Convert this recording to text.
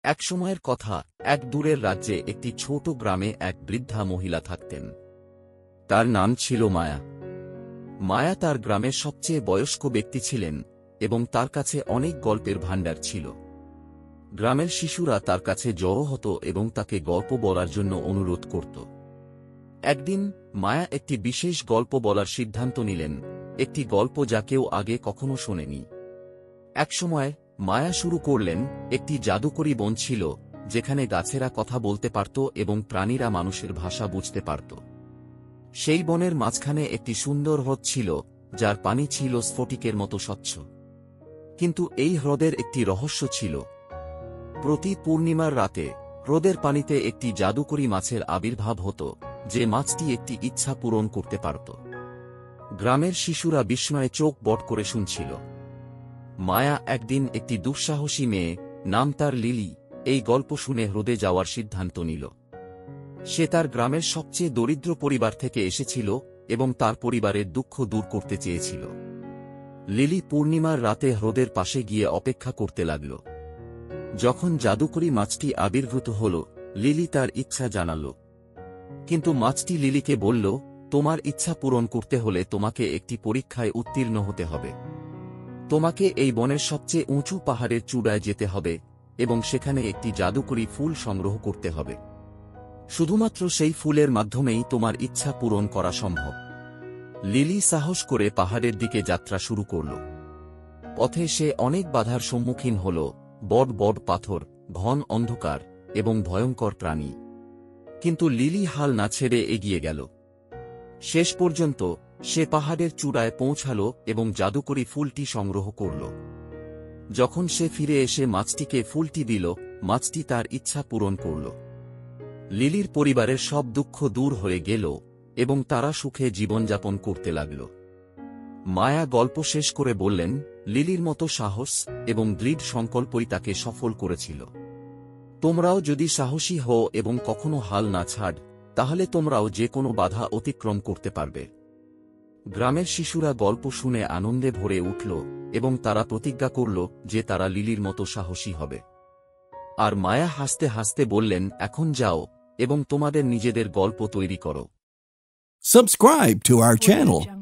এক সময়ের কথা, এক দূরের রাজ্যে একটি ছোট গ্রামে এক বৃদ্ধা মহিলা থাকতেন। তার নাম ছিল মায়া। মায়া তার গ্রামের সবচেয়ে বয়স্ক ব্যক্তি ছিলেন এবং তার কাছে অনেক গল্পের ভাণ্ডার ছিল। গ্রামের শিশুরা তার কাছে জড়ো হতো এবং তাকে গল্প বলার জন্য অনুরোধ করত। একদিন মায়া একটি বিশেষ গল্প বলার সিদ্ধান্ত নিলেন, একটি গল্প যা কেউ আগে কখনো শোনেনি। একসময় মায়া শুরু করলেন, একটি জাদুকরী বন ছিল যেখানে গাছেরা কথা বলতে পারত এবং প্রাণীরা মানুষের ভাষা বুঝতে পারত। সেই বনের মাঝখানে একটি সুন্দর হ্রদ ছিল যার পানি ছিল স্ফটিকের মতো স্বচ্ছ। কিন্তু এই হ্রদের একটি রহস্য ছিল। প্রতি পূর্ণিমার রাতে হ্রদের পানিতে একটি জাদুকরী মাছের আবির্ভাব হতো, যে মাছটি একটি ইচ্ছা পূরণ করতে পারত। গ্রামের শিশুরা বিস্ময়ে চোখ বড় করে শুনছিল। মায়া একদিন একটি দুঃসাহসী মেয়ে, নাম তার লিলি, এই গল্প শুনে হ্রদে যাওয়ার সিদ্ধান্ত নিল। সে তার গ্রামের সবচেয়ে দরিদ্র পরিবার থেকে এসেছিল এবং তার পরিবারের দুঃখ দূর করতে চেয়েছিল। লিলি পূর্ণিমার রাতে হ্রদের পাশে গিয়ে অপেক্ষা করতে লাগল। যখন জাদুকরী মাছটি আবির্ভূত হল, লিলি তার ইচ্ছা জানাল। কিন্তু মাছটি লিলিকে বলল, তোমার ইচ্ছা পূরণ করতে হলে তোমাকে একটি পরীক্ষায় উত্তীর্ণ হতে হবে। তোমাকে এই বনের সবচেয়ে উঁচু পাহাড়ের চূড়ায় যেতে হবে এবং সেখানে একটি জাদুকরী ফুল সংগ্রহ করতে হবে। শুধুমাত্র সেই ফুলের মাধ্যমেই তোমার ইচ্ছা পূরণ করা সম্ভব। লিলি সাহস করে পাহাড়ের দিকে যাত্রা শুরু করল। পথে সে অনেক বাধার সম্মুখীন হল, বড় বড় পাথর, ঘন অন্ধকার এবং ভয়ঙ্কর প্রাণী। কিন্তু লিলি হাল না ছেড়ে এগিয়ে গেল। শেষ পর্যন্ত সে পাহাড়ের চূড়ায় পৌঁছাল এবং জাদুকরী ফুলটি সংগ্রহ করল। যখন সে ফিরে এসে মাছটিকে ফুলটি দিল, মাছটি তার ইচ্ছা পূরণ করল। লিলির পরিবারের সব দুঃখ দূর হয়ে গেল এবং তারা সুখে জীবনযাপন করতে লাগল। মায়া গল্প শেষ করে বললেন, লিলির মতো সাহস এবং দৃঢ় সংকল্পই তাকে সফল করেছিল। তোমরাও যদি সাহসী হও এবং কখনো হাল না ছাড়, তাহলে তোমরাও যে কোনো বাধা অতিক্রম করতে পারবে। গ্রামের শিশুরা গল্প শুনে আনন্দে ভরে উঠল এবং তারা প্রতিজ্ঞা করল যে তারা লিলির মতো সাহসী হবে। আর মায়া হাসতে হাসতে বললেন, এখন যাও এবং তোমাদের নিজেদের গল্প তৈরি করো। Subscribe to our channel